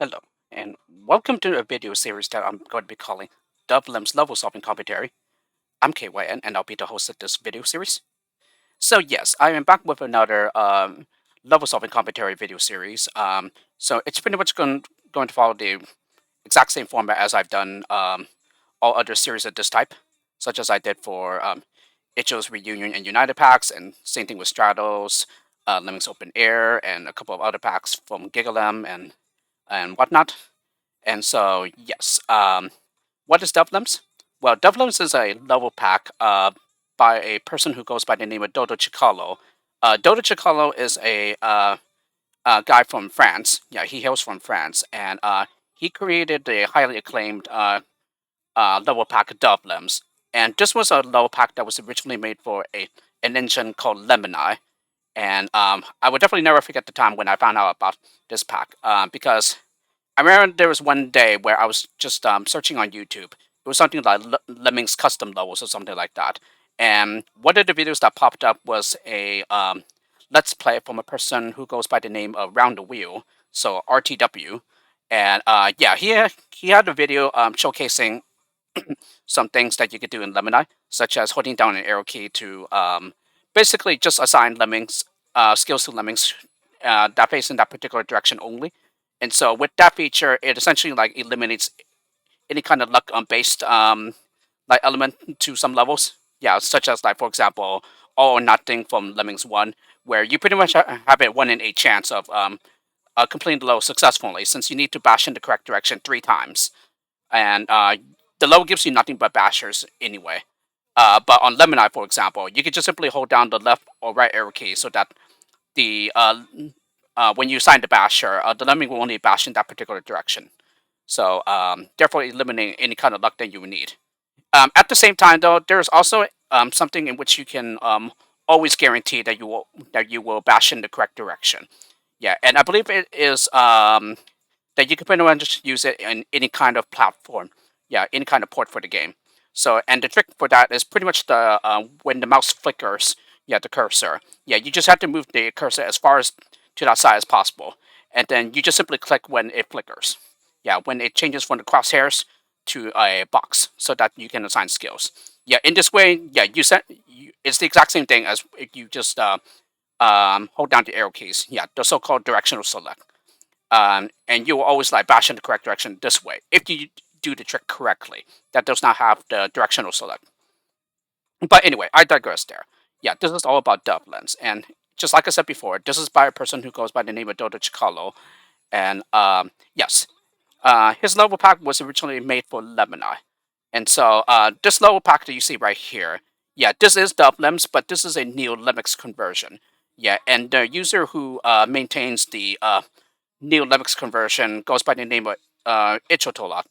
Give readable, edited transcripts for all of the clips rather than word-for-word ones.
Hello, and welcome to a video series that I'm going to be calling DoveLems Level Solving Commentary. I'm KYN, and I'll be the host of this video series. So yes, I am back with another level solving commentary video series. So it's pretty much going to follow the exact same format as I've done all other series of this type, such as I did for Icho's Reunion and United packs, and same thing with Stratos, Lemmings Open Air, and a couple of other packs from Gigalem and whatnot. And so, yes, what is DoveLems? Well, DoveLems is a level pack by a person who goes by the name of Dodochacalo. Dodochacalo is a guy from France. Yeah, he hails from France, and he created the highly acclaimed level pack DoveLems. And this was a level pack that was originally made for an engine called Lemmini. And I would definitely never forget the time when I found out about this pack because I remember there was one day where I was just searching on YouTube. It was something like Lemmings custom levels or something like that. And one of the videos that popped up was a let's play from a person who goes by the name of Round the Wheel, so RTW. And yeah, he had a video showcasing some things that you could do in Lemini, such as holding down an arrow key to basically just assign lemmings skills to lemmings that face in that particular direction only. And so with that feature, it essentially like eliminates any kind of luck based like element to some levels. Yeah, such as like for example, all or nothing from Lemmings One, where you pretty much have a 1 in 8 chance of completing the level successfully, since you need to bash in the correct direction 3 times, and the level gives you nothing but bashers anyway. But on Lemini, for example, you can just simply hold down the left or right arrow key so that the when you assign the basher, the lemming will only bash in that particular direction. So therefore eliminating any kind of luck that you would need. At the same time, though, there's also something in which you can always guarantee that you will bash in the correct direction. Yeah, and I believe it is that you can pretty much just use it in any kind of platform. Yeah, any kind of port for the game. So, and the trick for that is pretty much the when the mouse flickers, yeah, the cursor. Yeah, you just have to move the cursor as far as to that side as possible, and then you just simply click when it flickers. Yeah, when it changes from the crosshairs to a box, so that you can assign skills. Yeah, in this way, yeah, it's the exact same thing as if you just hold down the arrow keys. Yeah, the so-called directional select. And you will always like bash in the correct direction this way if you do the trick correctly. That does not have the directional select. But anyway, I digress there. Yeah, this is all about DoveLems, and just like I said before, this is by a person who goes by the name of Dodochacalo, and yes, his level pack was originally made for Lemmini, and so this level pack that you see right here, yeah, this is DoveLems, but this is a NeoDoveLems conversion. Yeah, and the user who maintains the NeoDoveLems conversion goes by the name of Icho.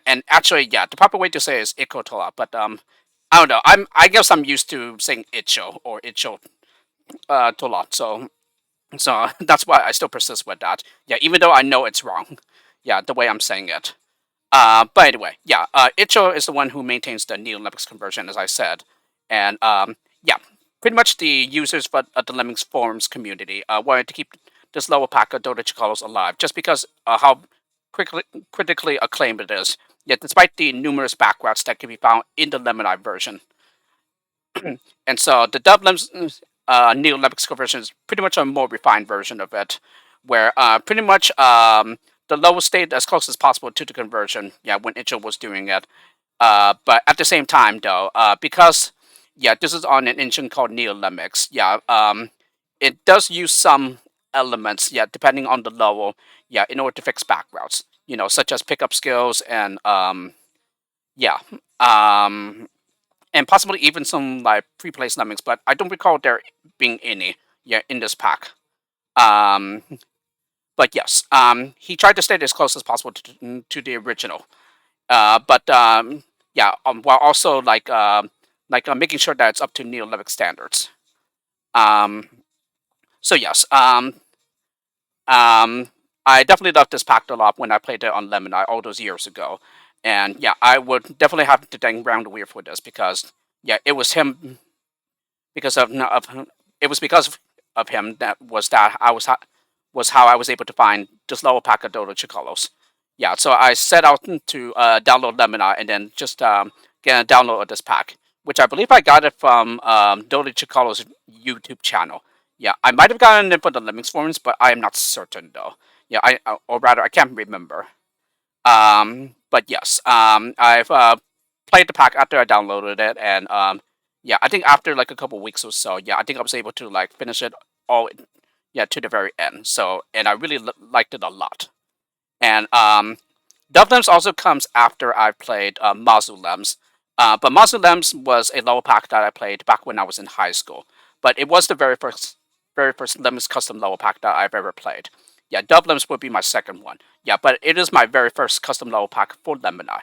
And actually, yeah, the proper way to say is Icho, but I don't know. I guess I'm used to saying Icho or Icho Tolat, so that's why I still persist with that. Yeah, even though I know it's wrong. Yeah, the way I'm saying it. But anyway, yeah, Icho is the one who maintains the NeoDoveLems conversion, as I said, and yeah, pretty much the users for the Lemmings Forums community wanted to keep this level pack of Dodochacalos alive, just because how critically acclaimed it is. Yet, despite the numerous backgrounds that can be found in the Lemini version, and so the DoveLems NeoDoveLems conversion is pretty much a more refined version of it, where pretty much the level stayed as close as possible to the conversion. Yeah, when Icho was doing it, but at the same time, though, because yeah, this is on an engine called NeoDoveLems. Yeah, it does use some elements. Yeah, depending on the level. Yeah, in order to fix backgrounds. You know, such as pickup skills and yeah, um, and possibly even some like pre-placed lemmings. But I don't recall there being any. Yeah, in this pack. Um, but yes, he tried to stay as close as possible to the original. But yeah, while also making sure that it's up to Neolithic standards. Um, so yes, I definitely loved this pack a lot when I played it on Lemon all those years ago, and yeah, I would definitely have to thank Round the Weir for this because yeah, it was him because of it was because of him that was how I was able to find this level pack of Dodochacalos. Yeah, so I set out to download Lemmini and then just get a download of this pack, which I believe I got it from Dodochacalo's YouTube channel. Yeah, I might have gotten it from the Lemmings Forums, but I am not certain though. Yeah, or rather, I can't remember. But yes, I've played the pack after I downloaded it, and yeah, I think after like a couple weeks or so, yeah, I think I was able to like finish it all, yeah, to the very end. So, and I really liked it a lot. And DoveLems also comes after I played Lems. But Lems was a level pack that I played back when I was in high school. But it was the very first Lemons custom level pack that I've ever played. Yeah, DoveLems would be my second one. Yeah, but it is my very first custom level pack for Lemmini.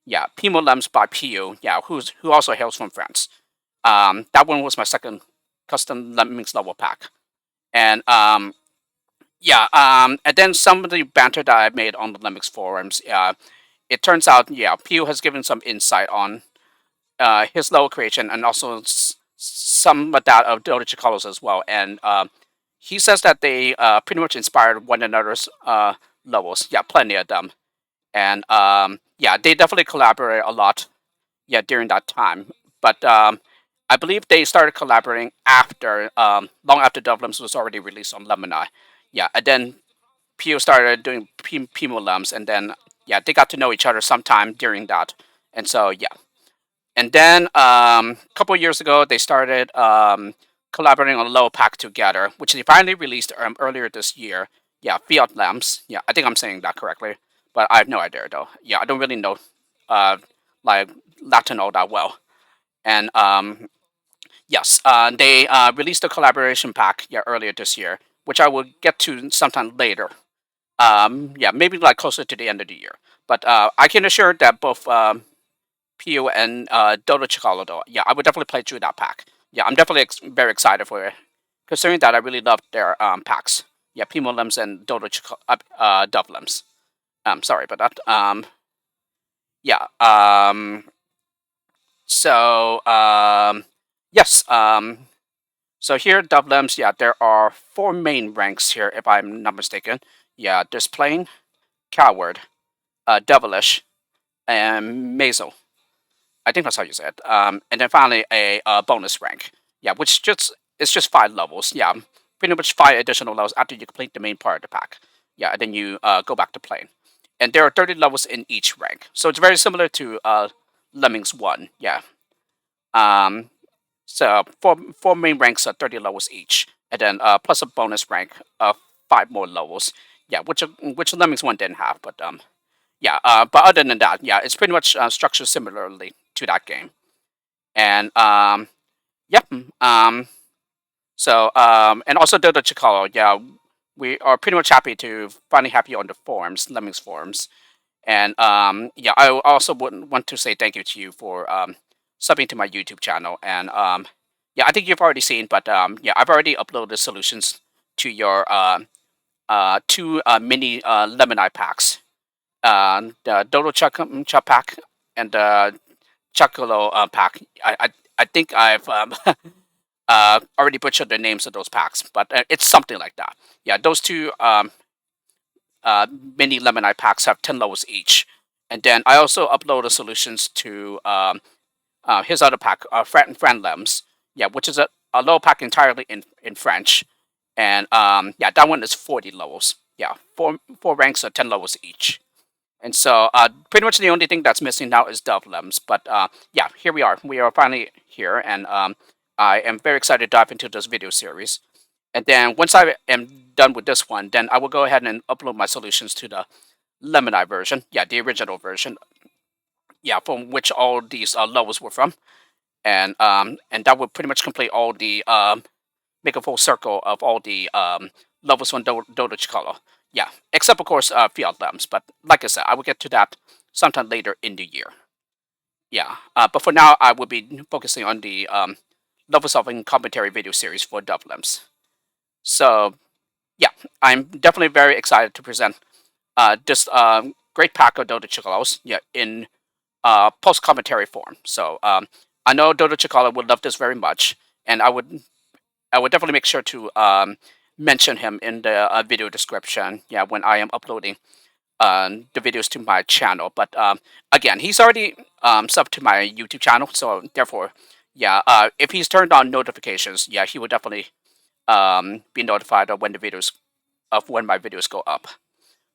Yeah, Pimo Lems by Pio. Yeah, who also hails from France. That one was my second custom Lemmings level pack. And yeah, and then some of the banter that I made on the Lemmings forums, it turns out, yeah, Pio has given some insight on his level creation and also some of that of Dodochacalo's as well. And he says that they pretty much inspired one another's levels. Yeah, plenty of them. And yeah, they definitely collaborate a lot. Yeah, during that time. But I believe they started collaborating after, long after DoveLems was already released on Lemmini. Yeah, and then Pio started doing Pimo Lems, and then yeah, they got to know each other sometime during that. And so yeah, and then a couple of years ago, they started collaborating on a low pack together, which they finally released earlier this year. Yeah, Fiat Lems. Yeah, I think I'm saying that correctly, but I have no idea though. Yeah, I don't really know uh, like Latin all that well. And yes, they released a collaboration pack yeah earlier this year, which I will get to sometime later. Yeah, maybe like closer to the end of the year. But I can assure that both Pio and Dodochacalo, though, yeah, I would definitely play through that pack. Yeah, I'm definitely very excited for it, considering that I really love their packs. Yeah, Pimo Lems and DoveLems. Sorry about that. Yeah. So yes. So here, DoveLems. Yeah, there are four main ranks here, if I'm not mistaken. Yeah, there's plain, coward, devilish, and mazel. I think that's how you say it. And then finally a bonus rank. Yeah, which just it's just 5 levels. Yeah, pretty much 5 additional levels after you complete the main part of the pack. Yeah, and then you go back to playing. And there are 30 levels in each rank, so it's very similar to Lemmings One. Yeah. Um. So four main ranks are 30 levels each, and then plus a bonus rank of 5 more levels. Yeah, which Lemmings One didn't have, but yeah. But other than that, yeah, it's pretty much structured similarly to that game. And yep. So and also Dodochacalo, yeah, we are pretty much happy to finally have you on the forums, Lemmings forums. And yeah, I also would want to say thank you to you for subbing to my YouTube channel. And yeah, I think you've already seen, but yeah, I've already uploaded solutions to your 2 mini Lemmini packs, the Dodochaca pack and the Chocolo pack. I think I've already butchered the names of those packs, but it's something like that. Yeah, those two mini Lemonade packs have 10 levels each. And then I also uploaded solutions to his other pack, Fran Lems, yeah, which is a low pack entirely in French. And yeah, that one is 40 levels. Yeah, four ranks are 10 levels each. And so pretty much the only thing that's missing now is DoveLems. But yeah, here we are. We are finally here, and I am very excited to dive into this video series. And then once I am done with this one, then I will go ahead and upload my solutions to the Lemini version. Yeah, the original version. Yeah, from which all these levels were from. And that would pretty much complete all the make a full circle of all the levels from Dodochacalo. Yeah, except of course Fiat Lems. But like I said, I will get to that sometime later in the year. Yeah, but for now, I will be focusing on the level solving commentary video series for DoveLems. So yeah, I'm definitely very excited to present this great pack of Dodochacalos, yeah, in post commentary form. So I know Dodochacalo would love this very much, and I would definitely make sure to mention him in the video description. Yeah, when I am uploading the videos to my channel. But again, he's already subbed to my YouTube channel, so therefore, yeah, if he's turned on notifications, yeah, he will definitely be notified of when my videos go up.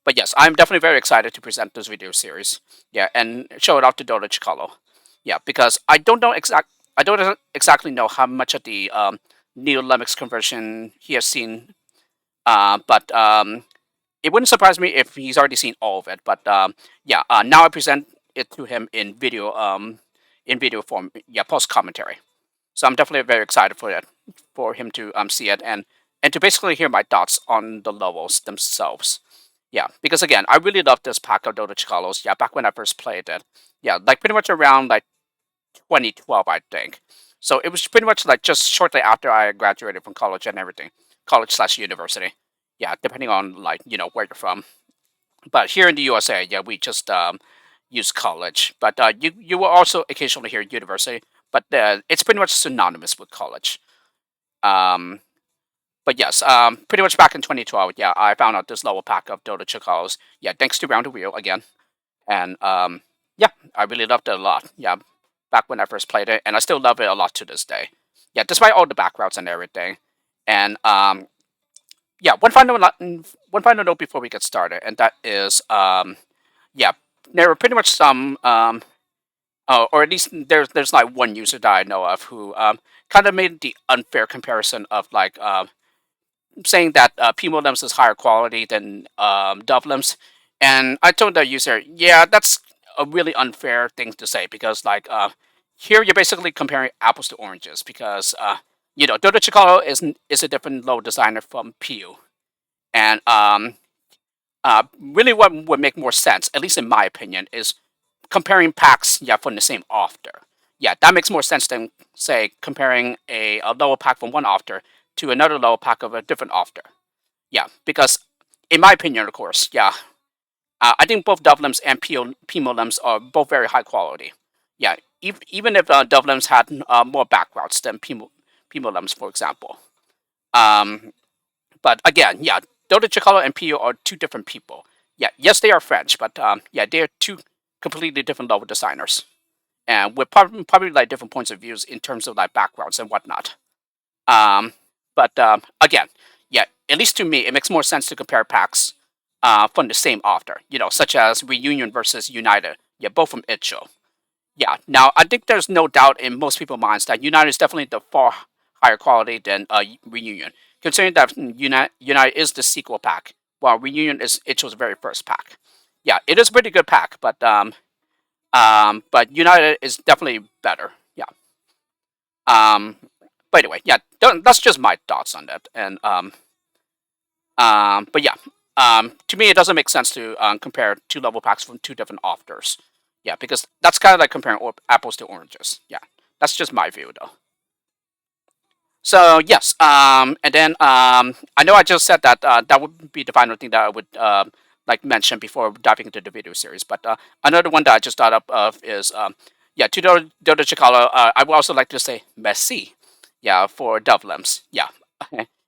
But yes, I'm definitely very excited to present this video series. Yeah, and show it off to Dodochacalo. Yeah, because I don't exactly know how much of the NeoDoveLems conversion he has seen, but it wouldn't surprise me if he's already seen all of it. But yeah, now I present it to him in video form. Yeah, post commentary. So I'm definitely very excited for it, for him to see it and to basically hear my thoughts on the levels themselves. Yeah, because again, I really love this pack of Dodochacalos. Yeah, back when I first played it. Yeah, like pretty much around like 2012, I think. So it was pretty much like just shortly after I graduated from college and everything, college slash university. Yeah, depending on like where you're from. But here in the USA, yeah, we just use college. But you will also occasionally hear university, but it's pretty much synonymous with college. Um, but yes, pretty much back in 2012, yeah, I found out this level pack of Dota Chacalos. Yeah, thanks to Round the Wheel again, and yeah, I really loved it a lot. Yeah, back when I first played it, and I still love it a lot to this day. Yeah, despite all the backgrounds and everything, and yeah, one final note before we get started, and that is yeah, there are pretty much some or at least there's like one user that I know of who kind of made the unfair comparison of like saying that Pimo Lems is higher quality than DoveLems, and I told the user, yeah, that's a really unfair thing to say because like here you're basically comparing apples to oranges because Dodochacalo is a different low designer from Pu, and really what would make more sense, at least in my opinion, is comparing packs, yeah, from the same author. Yeah, that makes more sense than say comparing a lower pack from one author to another lower pack of a different author. Yeah, because in my opinion, of course, yeah, I think both DoveLems and Pimo Lems are both very high quality. Yeah, even if DoveLems had more backgrounds than Pimo Lems, for example. Um, but again, yeah, Dodochacalo and Pio are two different people. Yeah, yes, they are French, but yeah, they are two completely different level designers, and with probably like different points of views in terms of like backgrounds and whatnot. Um, but again, yeah, at least to me, it makes more sense to compare packs from the same author, such as Reunion versus United. Yeah, both from Icho. Yeah, now I think there's no doubt in most people's minds that United is definitely the far higher quality than Reunion, considering that United is the sequel pack, while Reunion is Icho's very first pack. Yeah, it is a pretty good pack, but United is definitely better. Yeah. Um, but anyway, yeah, that's just my thoughts on that. And but yeah, to me, it doesn't make sense to compare two level packs from two different authors. Yeah, because that's kind of like comparing apples to oranges. Yeah, that's just my view, though. So yes, and then I know I just said that that would be the final thing that I would like mention before diving into the video series. But another one that I just thought up of is yeah, to Dodo Chicalo, I would also like to say merci, yeah, for DoveLems, yeah,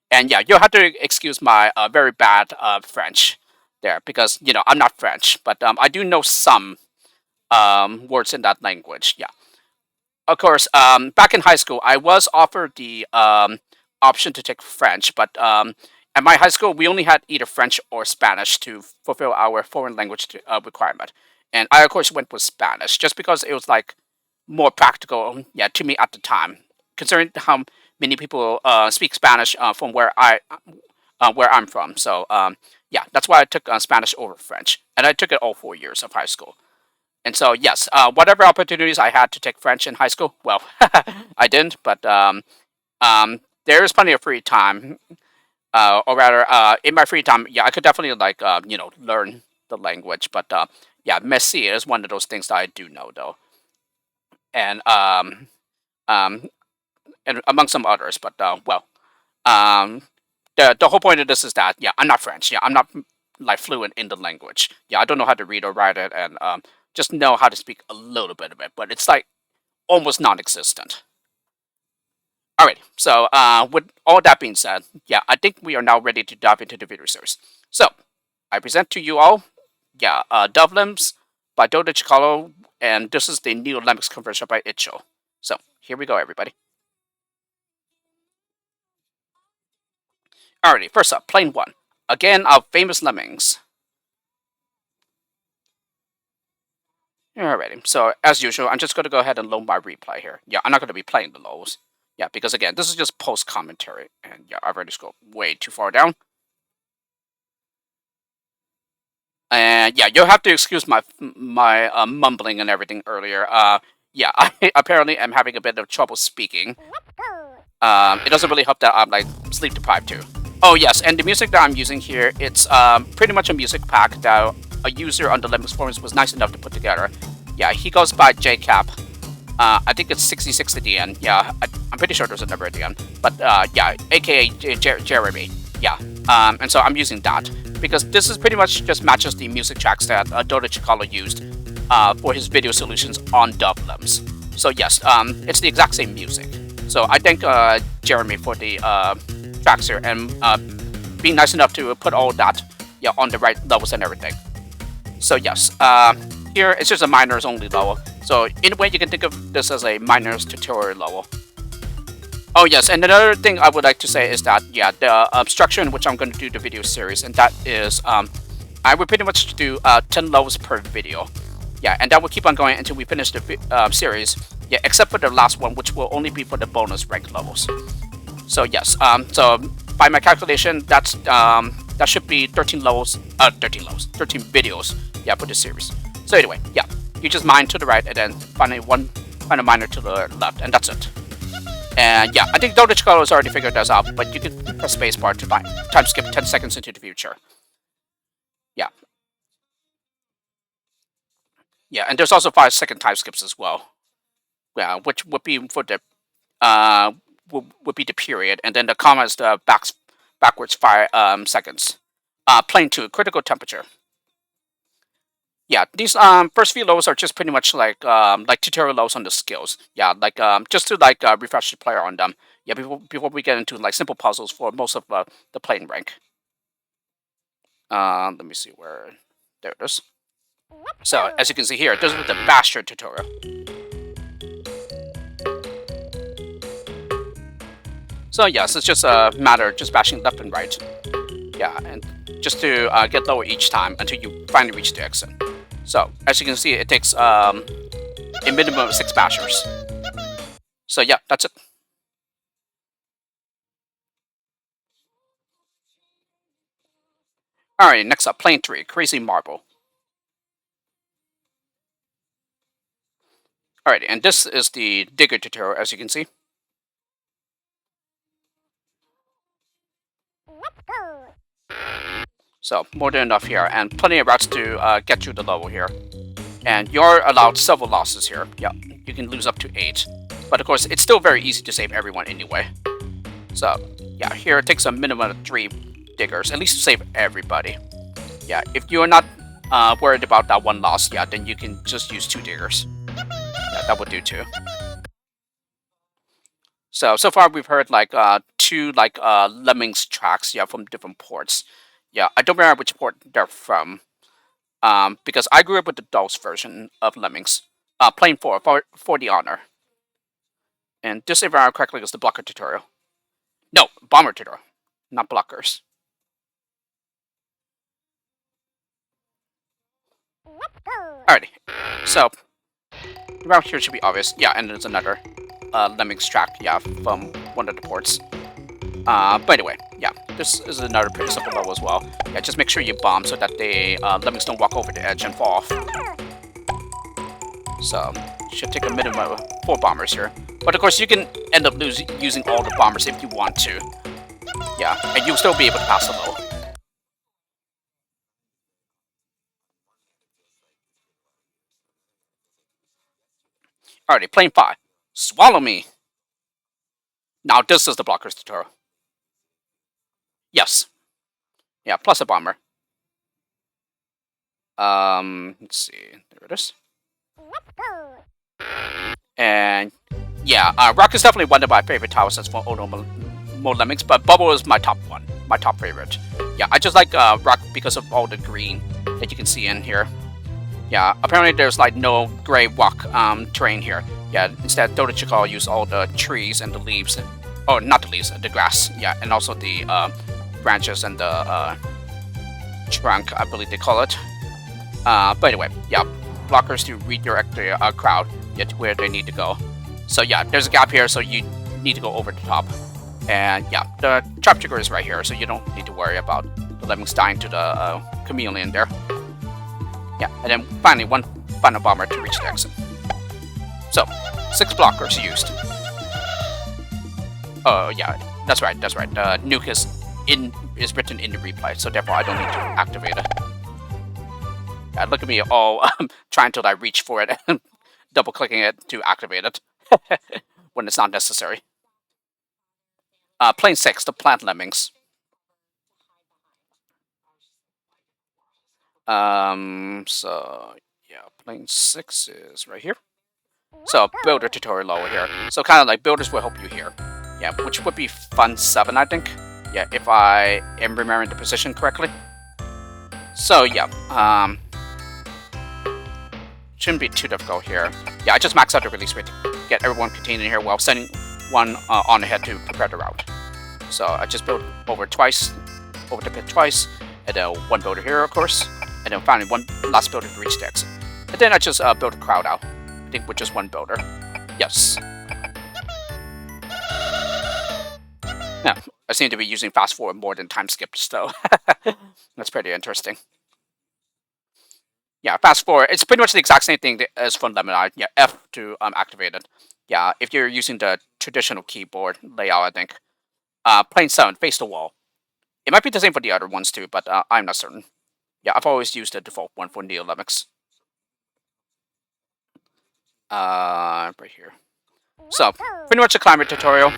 and yeah, you'll have to excuse my very bad French there because I'm not French, but I do know some words in that language. Yeah, of course, back in high school, I was offered the option to take French, but at my high school, we only had either French or Spanish to fulfill our foreign language requirement. And I, of course, went with Spanish just because it was like more practical, yeah, to me at the time, considering how many people speak Spanish from where I'm from. So yeah, that's why I took Spanish over French, and I took it all 4 years of high school. And so, yes, whatever opportunities I had to take French in high school, well, I didn't, but there is plenty of free time. Or rather, in my free time, yeah, I could definitely like learn the language. But yeah, merci is one of those things that I do know though, and um, and among some others. But well, um, the whole point of this is that yeah, I'm not French. Yeah, I'm not like fluent in the language. Yeah, I don't know how to read or write it, and just know how to speak a little bit of it. But it's like almost non-existent. Alright, so with all that being said, yeah, I think we are now ready to dive into the video series. So, I present to you all, yeah, DoveLems by Dodochacalo, and this is the NeoDoveLems conversion by Icho. So, here we go, everybody. Alrighty, first up, plane 1. Again, our famous Lemmings. Alrighty, so as usual, I'm just going to go ahead and load my replay here. Yeah, I'm not going to be playing the lows. Yeah, because again, this is just post-commentary, and yeah, I've already scrolled way too far down. And yeah, you'll have to excuse my mumbling and everything earlier. Yeah, I apparently am having a bit of trouble speaking. It doesn't really help that I'm like sleep deprived too. Oh yes, and the music that I'm using here, it's pretty much a music pack that a user on the Lemmings Forums was nice enough to put together. Yeah, he goes by JCap. I think it's 66 at the end. Yeah, I'm pretty sure there's a number at the end. But yeah, aka Jeremy. Yeah, and so I'm using that because this is pretty much just matches the music tracks that Dodochacalo used for his video solutions on DoveLems. So yes, it's the exact same music. So I thank Jeremy for the tracks here and being nice enough to put all that on the right levels and everything. So yes, here it's just a minors only level. So in a way, you can think of this as a minors tutorial level. Oh yes, and another thing I would like to say is that yeah, the structure in which I'm going to do the video series, and that is I would pretty much do 10 levels per video. Yeah, and that will keep on going until we finish the series. Yeah, except for the last one, which will only be for the bonus rank levels. So yes, so by my calculation, that's that should be 13 videos. Yeah, for this series. So anyway, yeah, you just mine to the right and then find a miner to the left, and that's it. And yeah, I think Dodochacalo has already figured this out, but you can press spacebar to time skip 10 seconds into the future. Yeah. Yeah, and there's also 5-second time skips as well. Yeah, which would be for the would be the period, and then the comma is the backwards 5 seconds. Plane 2, critical temperature. Yeah, these first few levels are just pretty much like tutorial levels on the skills. Yeah, like just to like refresh the player on them. Yeah, before we get into like simple puzzles for most of the plane rank. Let me see where there it is. So as you can see here, this is the Bastard tutorial. So yes, it's just a matter of just bashing left and right. Yeah, and just to get lower each time until you finally reach the exit. So as you can see, it takes a minimum of 6 bashers. So yeah, that's it. Alright, next up, plane 3, Crazy Marble. Alright, and this is the Digger tutorial, as you can see. So, more than enough here, and plenty of routes to get through the level here. And you're allowed several losses here. Yeah, you can lose up to 8. But of course, it's still very easy to save everyone anyway. So, yeah, here it takes a minimum of 3 diggers, at least to save everybody. Yeah, if you're not worried about that one loss, yeah, then you can just use 2 diggers. Yeah, that would do too. So far we've heard like 2 like Lemmings tracks, yeah, from different ports. Yeah, I don't remember which port they're from. Because I grew up with the DOS version of Lemmings. Plane 4 for the honor. And this, if I remember correctly, is the blocker tutorial. No, bomber tutorial, not blockers. Alrighty, so around here should be obvious. Yeah, and there's another Lemmings track, yeah, from one of the ports. But anyway, yeah, this is another pretty simple level as well. Yeah, just make sure you bomb so that the Lemmings don't walk over the edge and fall off. So, should take a minimum of 4 bombers here. But of course, you can end up using all the bombers if you want to. Yeah, and you'll still be able to pass the level. Alrighty, plane 5. Swallow me! Now this is the blockers tutorial. Yes. Yeah, plus a bomber. Let's see. There it is. And Yeah, Rock is definitely one of my favorite tiles that's for Mo Lemmings, but Bubble is my top one, my top favorite. Yeah, I just like Rock because of all the green that you can see in here. Yeah, apparently there's like no gray rock terrain here. Yeah, instead Dodochacalo use all the trees and the leaves, oh, not the leaves, the grass. Yeah, and also the branches and the trunk, I believe they call it. But anyway, yeah, blockers to redirect the crowd to where they need to go. So yeah, there's a gap here, so you need to go over the top. And yeah, the trap trigger is right here, so you don't need to worry about the lemmings dying to the chameleon there. Yeah, and then finally one final bomber to reach the exit. So, 6 blockers used. Oh yeah, that's right. The nuke is written in the replay, so therefore I don't need to activate it. Yeah, look at me all trying to like reach for it and double clicking it to activate it when it's not necessary. Plane 6, the plant lemmings. So yeah, plane 6 is right here. So builder tutorial over here. So kind of like builders will help you here. Yeah, which would be fun 7, I think. Yeah, if I am remembering the position correctly. So yeah, shouldn't be too difficult here. Yeah, I just maxed out the release rate to get everyone contained in here while sending one on ahead to prepare the route. So I just built over the pit twice, and then one builder here, of course, and then finally one last builder to reach the exit. And then I just built a crowd out, I think with just one builder. Yes. Yeah, I seem to be using fast forward more than time skip, so that's pretty interesting. Yeah, fast forward. It's pretty much the exact same thing as from Lemmini. Yeah, F to activate it. Yeah, if you're using the traditional keyboard layout, I think. Plane 7, face the wall. It might be the same for the other ones too, but I'm not certain. Yeah, I've always used the default one for NeoDoveLems. Right here. So, pretty much a climber tutorial.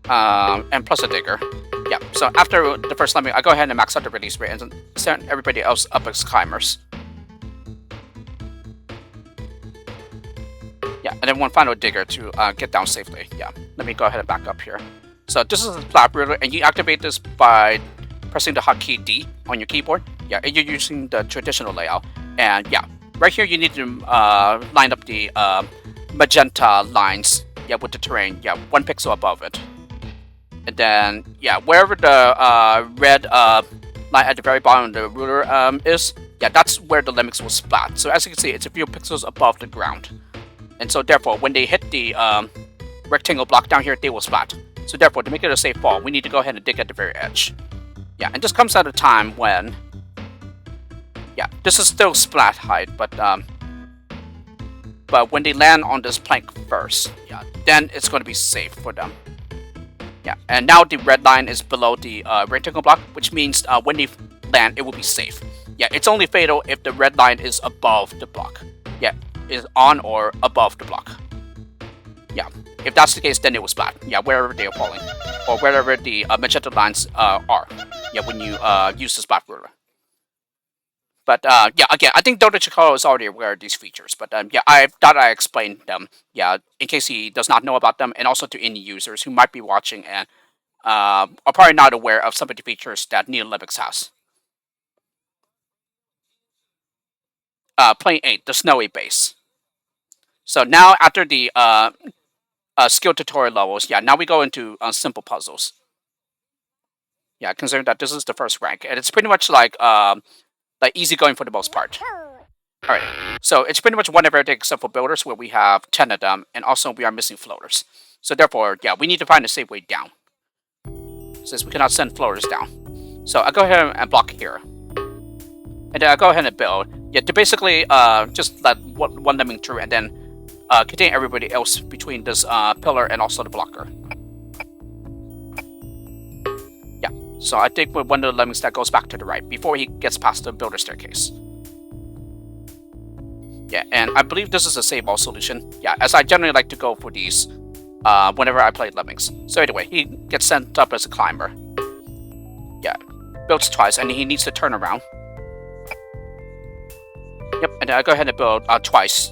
And plus a digger. Yeah, so after the first lemming, I go ahead and max out the release rate and send everybody else up as climbers. Yeah, and then one final digger to get down safely. Yeah, let me go ahead and back up here. So this is the flap ruler, and you activate this by pressing the hotkey D on your keyboard. Yeah, and you're using the traditional layout. And yeah, right here you need to line up the magenta lines. Yeah, with the terrain. Yeah, 1 pixel above it. And then, yeah, wherever the red line at the very bottom of the ruler is, yeah, that's where the lemmings will splat. So as you can see, it's a few pixels above the ground. And so therefore, when they hit the rectangle block down here, they will splat. So therefore, to make it a safe fall, we need to go ahead and dig at the very edge. Yeah, and this comes at a time when, yeah, this is still splat height, but when they land on this plank first, yeah, then it's going to be safe for them. Yeah, and now the red line is below the rectangle block, which means when they land, it will be safe. Yeah, it's only fatal if the red line is above the block. Yeah, is on or above the block. Yeah, if that's the case, then it will splat. Yeah, wherever they are falling, or wherever the magenta lines are. Yeah, when you use the splat ruler. But yeah, again, I think Dodochacalo is already aware of these features. But yeah, I thought I explained them. Yeah, in case he does not know about them, and also to any users who might be watching and are probably not aware of some of the features that NeoDoveLems has. Plane 8, the snowy base. So now after the skill tutorial levels, yeah, now we go into simple puzzles. Yeah, considering that this is the first rank, and it's pretty much like easy going for the most part. Alright, so it's pretty much one of everything except for builders, where we have 10 of them, and also we are missing floaters. So therefore, yeah, we need to find a safe way down, since we cannot send floaters down. So I go ahead and block here. And then I go ahead and build. Yeah, to basically just let one lemming through, and then contain everybody else between this pillar and also the blocker. Yeah, so I think with one of the lemmings that goes back to the right before he gets past the builder staircase. Yeah, and I believe this is a save all solution. Yeah, as I generally like to go for these whenever I play lemmings. So anyway, he gets sent up as a climber. Yeah, builds twice, and he needs to turn around. Yep, and then I go ahead and build twice.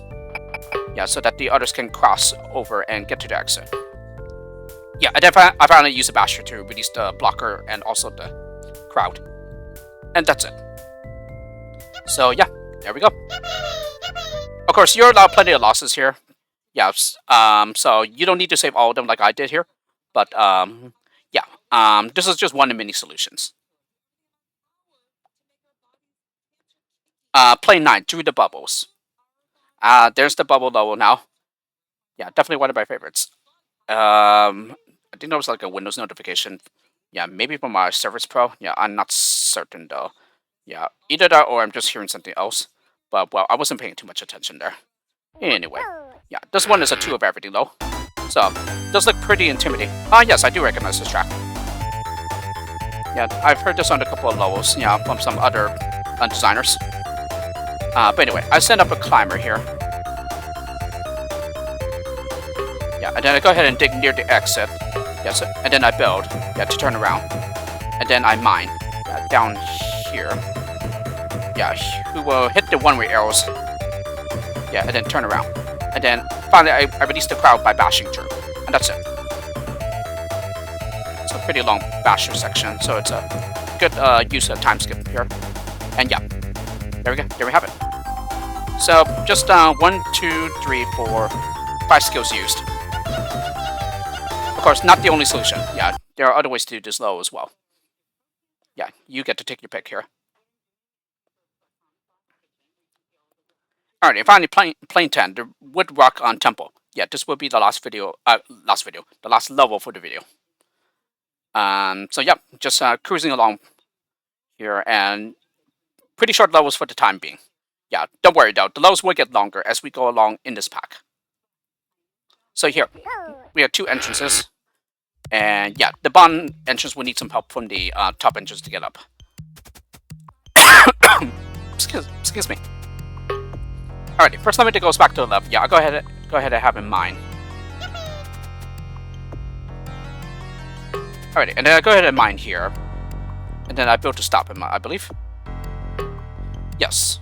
Yeah, so that the others can cross over and get to the exit. Yeah, I finally use a basher to release the blocker and also the crowd. And that's it. So yeah, there we go. Of course, you're allowed plenty of losses here. Yeah, so you don't need to save all of them like I did here. But yeah, this is just one of many solutions. Play 9, through the bubbles. There's the bubble level now. Yeah, definitely one of my favorites. I think that was like a Windows notification. Yeah, maybe from my Service Pro. Yeah, I'm not certain though. Yeah, either that or I'm just hearing something else. But well, I wasn't paying too much attention there. Anyway, yeah, this one is a 2 of everything though. So, does look pretty intimidating. Yes, I do recognize this track. Yeah, I've heard this on a couple of levels, yeah, from some other designers. But anyway, I send up a climber here. Yeah, and then I go ahead and dig near the exit. Yes, and then I build, yeah, to turn around. And then I mine, yeah, down here. Yeah, who will hit the one-way arrows. Yeah, and then turn around. And then finally I release the crowd by bashing through. And that's it. It's a pretty long basher section, so it's a good use of time skip here. And yeah, there we go. There we have it. So just 1, 2, 3, 4, 5 skills used. Of course, not the only solution. Yeah, there are other ways to do this low as well. Yeah, you get to take your pick here. Alright, finally, plane 10, the Wood Rock on Temple. Yeah, this will be the last the last level for the video. So yeah, just cruising along here, and pretty short levels for the time being. Yeah, don't worry though, the levels will get longer as we go along in this pack. So here, we have 2 entrances, and yeah, the bottom entrance will need some help from the top entrance to get up. excuse me. Alrighty, first let me goes back to the left. Yeah, I'll go ahead and have in mind. Alrighty, and then I go ahead and mine here. And then I build to stop him, I believe. Yes.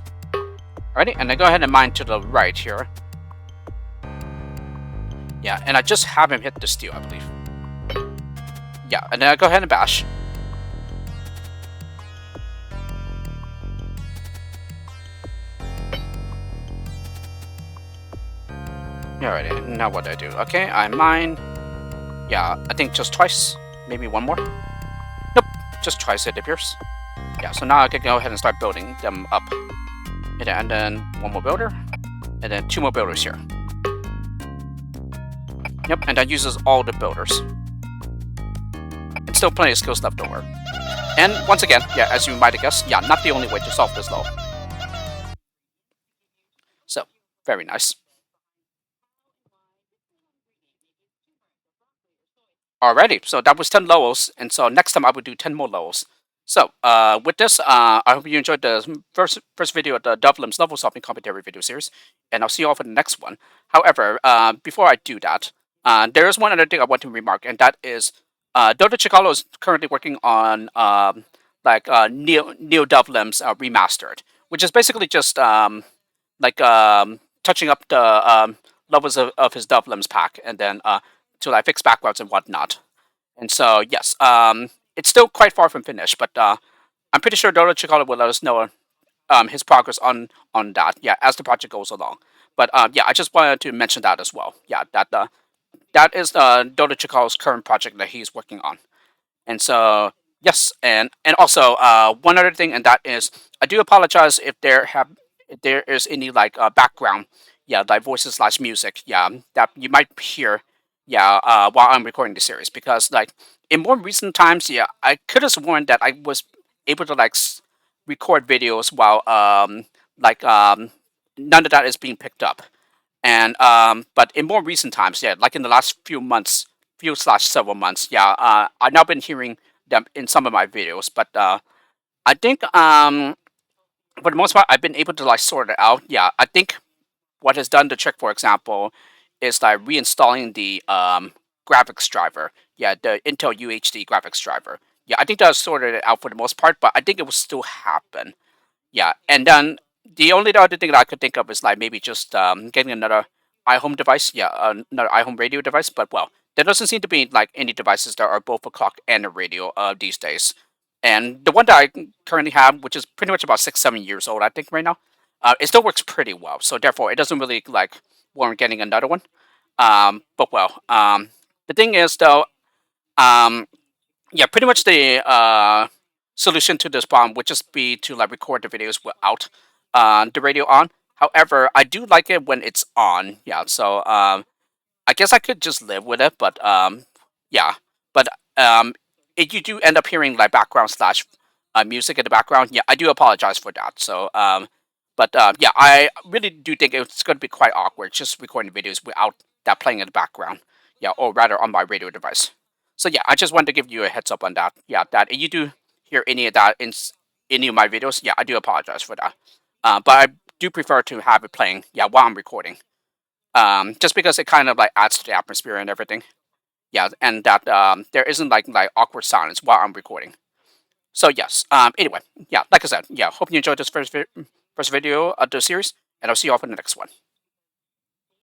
Alrighty, and then go ahead and mine to the right here. Yeah, and I just have him hit the steel, I believe. Yeah, and then I go ahead and bash. Alrighty, now what do I do? Okay, I mine. Yeah, I think just twice. Maybe one more. Nope, just twice it appears. Yeah, so now I can go ahead and start building them up. And then one more builder. And then 2 more builders here. Yep, and that uses all the builders. And still plenty of skills left over. And once again, yeah, as you might have guessed, yeah, not the only way to solve this level. So, very nice. Alrighty, so that was 10 levels, and so next time I will do 10 more levels. So, with this, I hope you enjoyed the first video of the DoveLems level solving commentary video series, and I'll see you all for the next one. However, before I do that, there is one other thing I want to remark, and that is, Dodochacalo is currently working on NeoDoveLems Remastered, which is basically just touching up the levels of his DoveLems pack, and then to like fix backgrounds and whatnot. And so yes, it's still quite far from finished, but I'm pretty sure Dodochacalo will let us know his progress on that. Yeah, as the project goes along. But yeah, I just wanted to mention that as well. Yeah, that is Dodochacalo's current project that he's working on. And so yes, and also one other thing, and that is I do apologize if there is any like background, yeah, like voices / music, yeah, that you might hear, yeah, while I'm recording the series, because like in more recent times, yeah, I could have sworn that I was able to like record videos while none of that is being picked up, and but in more recent times, yeah, like in the last few months, several months, yeah, I've now been hearing them in some of my videos, but I think for the most part, I've been able to like sort it out. Yeah, I think what has done the trick, for example, is like reinstalling the graphics driver. Yeah, the Intel UHD graphics driver. Yeah, I think that sorted it out for the most part, but I think it will still happen. Yeah, and then the only other thing that I could think of is like maybe just getting another iHome device, yeah, another iHome radio device. But well, there doesn't seem to be like any devices that are both a clock and a radio these days. And the one that I currently have, which is pretty much about 6, 7 years old, I think right now, it still works pretty well. So therefore, it doesn't really like warrant getting another one. But well, the thing is though, um, yeah, pretty much the solution to this problem would just be to like record the videos without the radio on. However, I do like it when it's on. Yeah, so I guess I could just live with it, but yeah, but if you do end up hearing like background slash music in the background, yeah, I do apologize for that. So but yeah, I really do think it's going to be quite awkward just recording videos without that playing in the background. Yeah, or rather on my radio device. So yeah, I just wanted to give you a heads up on that. Yeah, that if you do hear any of that in any of my videos, yeah, I do apologize for that. But I do prefer to have it playing, yeah, while I'm recording. Just because it kind of like adds to the atmosphere and everything. Yeah, and that there isn't like awkward silence while I'm recording. So yes. Anyway, yeah, like I said, yeah. Hope you enjoyed this first video of the series, and I'll see you all for the next one.